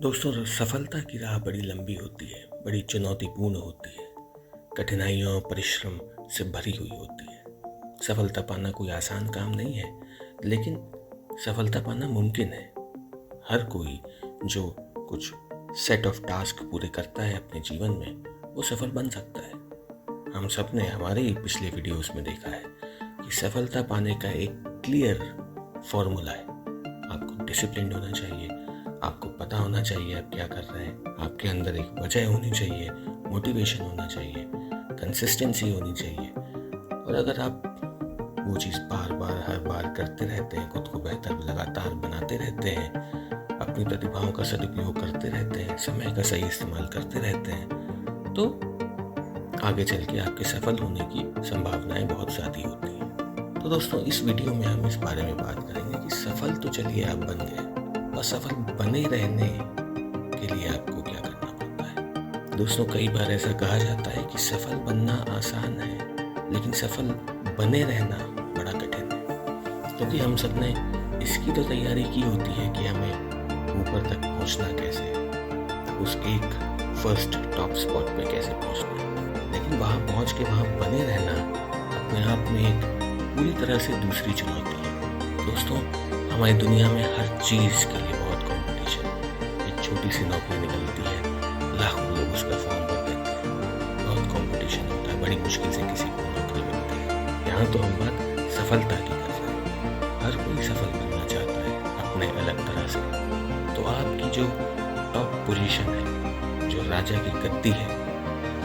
दोस्तों, सफलता की राह बड़ी लंबी होती है, बड़ी चुनौतीपूर्ण होती है, कठिनाइयों और परिश्रम से भरी हुई होती है। सफलता पाना कोई आसान काम नहीं है, लेकिन सफलता पाना मुमकिन है। हर कोई जो कुछ सेट ऑफ टास्क पूरे करता है अपने जीवन में, वो सफल बन सकता है। हम सब ने हमारे ही पिछले वीडियोस में देखा है कि सफलता पाने का एक क्लियर फॉर्मूला है। आपको डिसिप्लिन होना चाहिए, आपको पता होना चाहिए आप क्या कर रहे हैं, आपके अंदर एक वजह होनी चाहिए, मोटिवेशन होना चाहिए, कंसिस्टेंसी होनी चाहिए। और अगर आप वो चीज़ बार बार हर बार करते रहते हैं, खुद को बेहतर लगातार बनाते रहते हैं, अपनी प्रतिभाओं का सदुपयोग करते रहते हैं, समय का सही इस्तेमाल करते रहते हैं, तो आगे चल के आपके सफल होने की संभावनाएं बहुत ज़्यादा होती हैं। तो दोस्तों, इस वीडियो में हम इस बारे में बात करेंगे कि सफल तो चलिए आप बन गए, और सफल बने रहने के लिए आपको क्या करना पड़ता है। दोस्तों, कई बार ऐसा कहा जाता है कि सफल बनना आसान है, लेकिन सफल बने रहना बड़ा कठिन है। क्योंकि हम सब ने इसकी तो तैयारी की होती है कि हमें ऊपर तक पहुंचना कैसे है, उस एक फर्स्ट टॉप स्पॉट पे कैसे पहुंचना है, लेकिन वहाँ पहुँच के वहाँ बने रहना अपने आप में एक पूरी तरह से दूसरी चुनौती है। दोस्तों, हमारी दुनिया में हर चीज़ के लिए बहुत कंपटीशन है। एक छोटी सी नौकरी निकलती है, लाखों लोग उसका फॉर्म भर देते हैं, बहुत कंपटीशन होता है, बड़ी मुश्किल से किसी को नौकरी मिलती है। यहाँ तो हम बात सफलता की कर रहे हैं। हर कोई सफल बनना चाहता है अपने अलग तरह से। तो आपकी जो टॉप पोजीशन है, जो राजा की गद्दी है,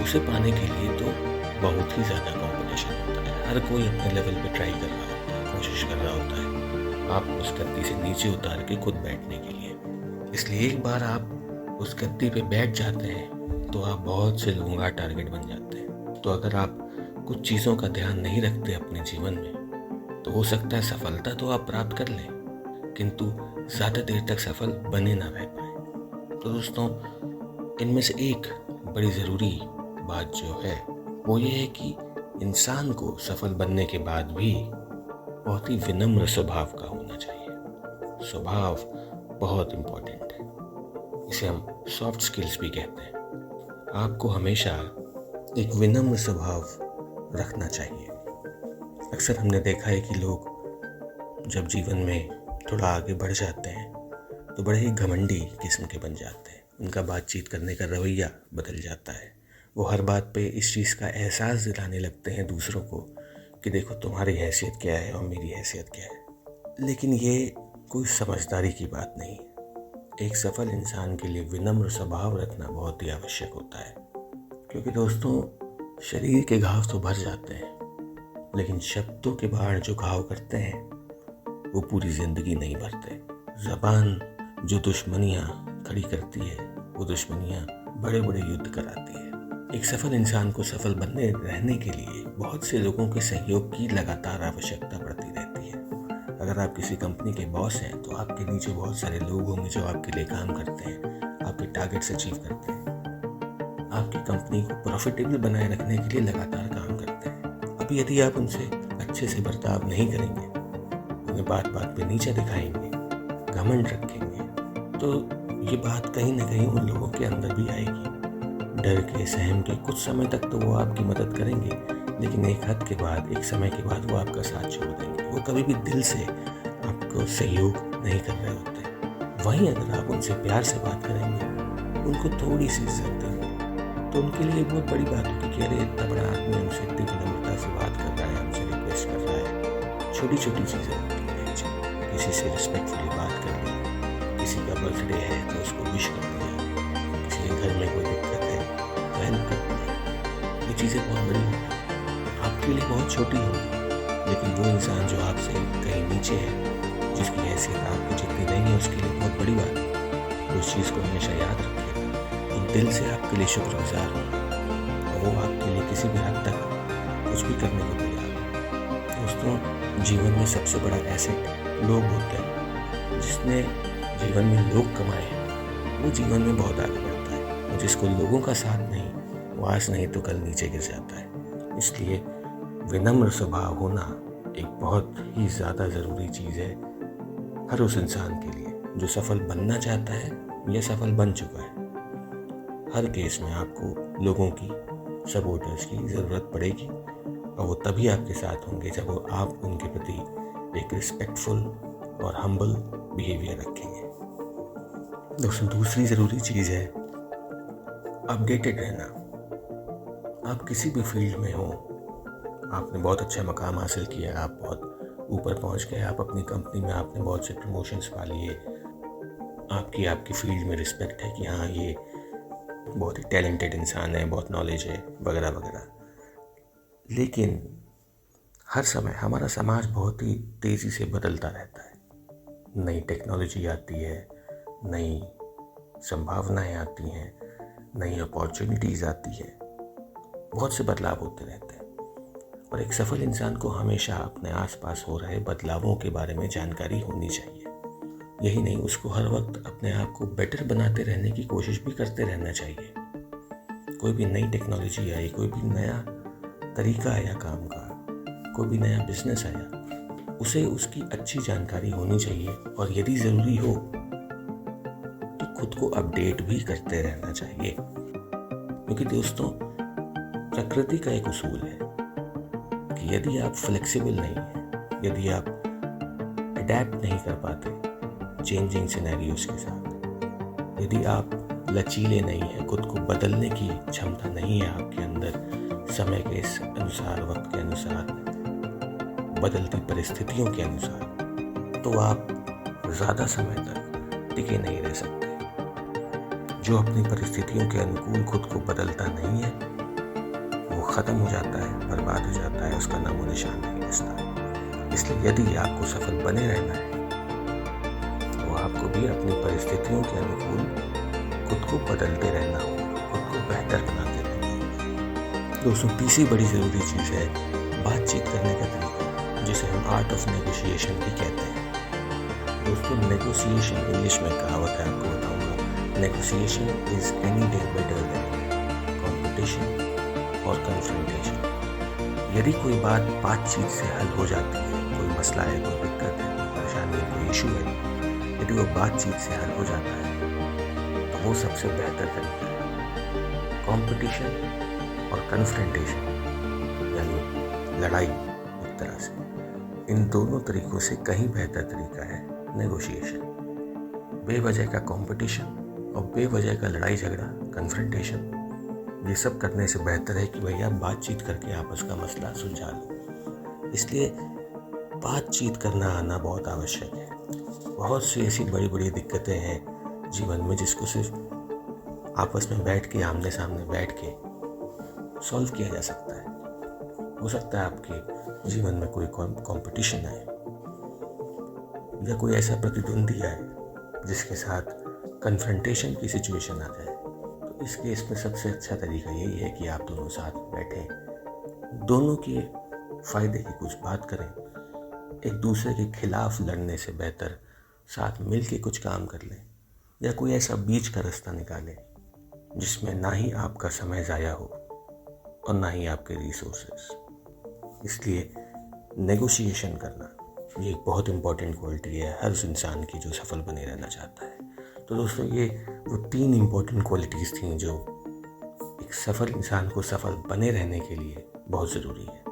उसे पाने के लिए तो बहुत ही ज़्यादा कंपटीशन होता है। हर कोई अपने लेवल पे ट्राई कर रहा होता है, कोशिश कर रहा होता है आप उस गद्दी से नीचे उतार के खुद बैठने के लिए। इसलिए एक बार आप उस गद्दी पे बैठ जाते हैं तो आप बहुत से लोगों का टारगेट बन जाते हैं। तो अगर आप कुछ चीज़ों का ध्यान नहीं रखते अपने जीवन में, तो हो सकता है सफलता तो आप प्राप्त कर लें, किंतु ज़्यादा देर तक सफल बने ना रह पाए। तो दोस्तों, इनमें से एक बड़ी ज़रूरी बात जो है वो ये है कि इंसान को सफल बनने के बाद भी बहुत ही विनम्र स्वभाव का होना चाहिए। स्वभाव बहुत इम्पोर्टेंट है, इसे हम सॉफ्ट स्किल्स भी कहते हैं। आपको हमेशा एक विनम्र स्वभाव रखना चाहिए। अक्सर हमने देखा है कि लोग जब जीवन में थोड़ा आगे बढ़ जाते हैं तो बड़े ही घमंडी किस्म के बन जाते हैं। उनका बातचीत करने का रवैया बदल जाता है। वो हर बात पे इस चीज़ का एहसास दिलाने लगते हैं दूसरों को कि देखो तुम्हारी हैसियत क्या है और मेरी हैसियत क्या है। लेकिन ये कोई समझदारी की बात नहीं है। एक सफल इंसान के लिए विनम्र स्वभाव रखना बहुत ही आवश्यक होता है। क्योंकि दोस्तों, शरीर के घाव तो भर जाते हैं, लेकिन शब्दों के बाहर जो घाव करते हैं वो पूरी जिंदगी नहीं भरते। ज़बान जो दुश्मनियाँ खड़ी करती है, वो दुश्मनियाँ बड़े बड़े युद्ध कराती है। एक सफल इंसान को सफल बनने रहने के लिए बहुत से लोगों के सहयोग की लगातार आवश्यकता पड़ती रहती है। अगर आप किसी कंपनी के बॉस हैं तो आपके नीचे बहुत सारे लोग होंगे जो आपके लिए काम करते हैं, आपके टारगेट्स अचीव करते हैं, आपकी कंपनी को प्रॉफिटेबल बनाए रखने के लिए लगातार काम करते हैं। अभी यदि आप उनसे अच्छे से बर्ताव नहीं करेंगे, उन्हें बात बात पे नीचे दिखाएंगे, घमंड रखेंगे, तो ये बात कहीं ना कहीं उन लोगों के अंदर भी आएगी। डर के, सहम के कुछ समय तक तो वो आपकी मदद करेंगे, लेकिन एक हद के बाद, एक समय के बाद वो आपका साथ छोड़ देंगे। वो कभी भी दिल से आपको सहयोग नहीं कर रहे होते। वहीं अगर आप उनसे प्यार से बात करेंगे, उनको थोड़ी सी इज्जत देंगे, तो उनके लिए बहुत बड़ी बात होगी कि अरे इतना बड़ा आदमी हमसे इतनी विनम्रता से बात कर रहा है, हमसे रिक्वेस्ट कर रहा है। छोटी छोटी चीज़ें होती हैं, किसी से रिस्पेक्टफुली बात कर ली, किसी का बर्थडे है तो उसको विश कर दिया, किसी के घर में कोई दिक्कत है तो हेल्प कर दिया। ये चीज़ें बहुत बड़ी होती हैं, आपके लिए बहुत छोटी होगी, लेकिन वो इंसान जो आपसे कहीं नीचे है, जिसकी हैसियत आपको जितनी नहीं है, उसके लिए बहुत बड़ी बात है। उस चीज़ को हमेशा याद रखिएगा, तो दिल से आपके लिए शुक्रगुजार होगा और वो आपके लिए किसी भी हद तक कुछ भी करने को तैयार है। दोस्तों, जीवन में सबसे बड़ा एसेट लोग होते हैं। जिसने जीवन में लोग कमाए हैं वो जीवन में बहुत आगे बढ़ता है, और जिसको लोगों का साथ नहीं, वो आज नहीं तो कल नीचे गिर जाता है। इसलिए विनम्र स्वभाव होना एक बहुत ही ज़्यादा ज़रूरी चीज़ है हर उस इंसान के लिए जो सफल बनना चाहता है या सफल बन चुका है। हर केस में आपको लोगों की, सपोर्टर्स की ज़रूरत पड़ेगी और वो तभी आपके साथ होंगे जब वो आप उनके प्रति एक रिस्पेक्टफुल और हम्बल बिहेवियर रखेंगे। दोस्तों, दूसरी ज़रूरी चीज़ है अपडेटेड रहना। आप किसी भी फील्ड में हो, आपने बहुत अच्छा मकाम हासिल किया, आप बहुत ऊपर पहुंच गए, आप अपनी कंपनी में आपने बहुत से प्रमोशंस पा लिए, आपकी फील्ड में रिस्पेक्ट है कि हाँ ये बहुत ही टैलेंटेड इंसान है, बहुत नॉलेज है वगैरह वगैरह। लेकिन हर समय हमारा समाज बहुत ही तेज़ी से बदलता रहता है। नई टेक्नोलॉजी आती है, नई संभावनाएं आती हैं, नई अपॉर्चुनिटीज़ आती है, बहुत से बदलाव होते रहते हैं और एक सफल इंसान को हमेशा अपने आसपास हो रहे बदलावों के बारे में जानकारी होनी चाहिए। यही नहीं, उसको हर वक्त अपने आप को बेटर बनाते रहने की कोशिश भी करते रहना चाहिए। कोई भी नई टेक्नोलॉजी आई, कोई भी नया तरीका आया काम का, कोई भी नया बिजनेस आया, उसे उसकी अच्छी जानकारी होनी चाहिए और यदि ज़रूरी हो तो खुद को अपडेट भी करते रहना चाहिए। क्योंकि दोस्तों, प्रकृति का एक उसूल है कि यदि आप फ्लेक्सिबल नहीं हैं, यदि आप अडैप्ट नहीं कर पाते चेंजिंग सिनेरियोज के साथ, यदि आप लचीले नहीं हैं, खुद को बदलने की क्षमता नहीं है आपके अंदर, समय के अनुसार, वक्त के अनुसार, बदलती परिस्थितियों के अनुसार, तो आप ज़्यादा समय तक टिके नहीं रह सकते। जो अपनी परिस्थितियों के अनुकूल खुद को बदलता नहीं है, वो ख़त्म हो जाता है, बर्बाद हो जाता है, उसका नामो निशान नहीं बचता। इसलिए यदि आपको सफल बने रहना है तो आपको भी अपनी परिस्थितियों के अनुकूल खुद को बदलते रहना होगा, खुद को बेहतर बनाते रहना होगा। दोस्तों, तीसरी बड़ी ज़रूरी चीज़ है बातचीत करने का तरीका, जिसे हम आर्ट ऑफ नेगोशिएशन भी कहते हैं। दोस्तों, नेगोशिएशन इंग्लिश में कहावत है, आपको बताऊंगा। Negotiation is any day better than competition और कन्फ्रंटेशन। यदि कोई बात बातचीत से हल हो जाती है, कोई मसला है, कोई दिक्कत है, कोई परेशानी है, कोई इशू है, यदि वो बातचीत से हल हो जाता है तो वो सबसे बेहतर तरीका है। कॉम्पिटिशन और कन्फ्रंटेशन यानी लड़ाई, एक तरह से इन दोनों तरीकों से कहीं बेहतर तरीका है नेगोशिएशन। बेवजह का कंपटीशन और बेवजह का लड़ाई झगड़ा, कन्फ्रंटेशन, ये सब करने से बेहतर है कि भैया बातचीत करके आपस का मसला सुलझा लो। इसलिए बातचीत करना आना बहुत आवश्यक है। बहुत सी ऐसी बड़ी बड़ी दिक्कतें हैं जीवन में जिसको सिर्फ आपस में बैठ के, आमने सामने बैठ के सॉल्व किया जा सकता है। हो सकता है आपके जीवन में कोई कंपटीशन आए या कोई ऐसा प्रतिद्वंदी आए जिसके साथ कन्फ्रंटेशन की सिचुएशन आ जाए, तो इस केस में सबसे अच्छा तरीका यही है कि आप दोनों साथ बैठें, दोनों के फायदे की कुछ बात करें। एक दूसरे के खिलाफ लड़ने से बेहतर साथ मिल के कुछ काम कर लें या कोई ऐसा बीच का रास्ता निकालें जिसमें ना ही आपका समय ज़ाया हो और ना ही आपके रिसोर्सेस। इसलिए नेगोशिएशन करना ये एक बहुत इम्पॉर्टेंट क्वालिटी है हर इंसान की जो सफल बने रहना चाहता है। तो दोस्तों, ये वो 3 इम्पॉर्टेंट क्वालिटीज़ थी जो एक सफल इंसान को सफल बने रहने के लिए बहुत ज़रूरी है।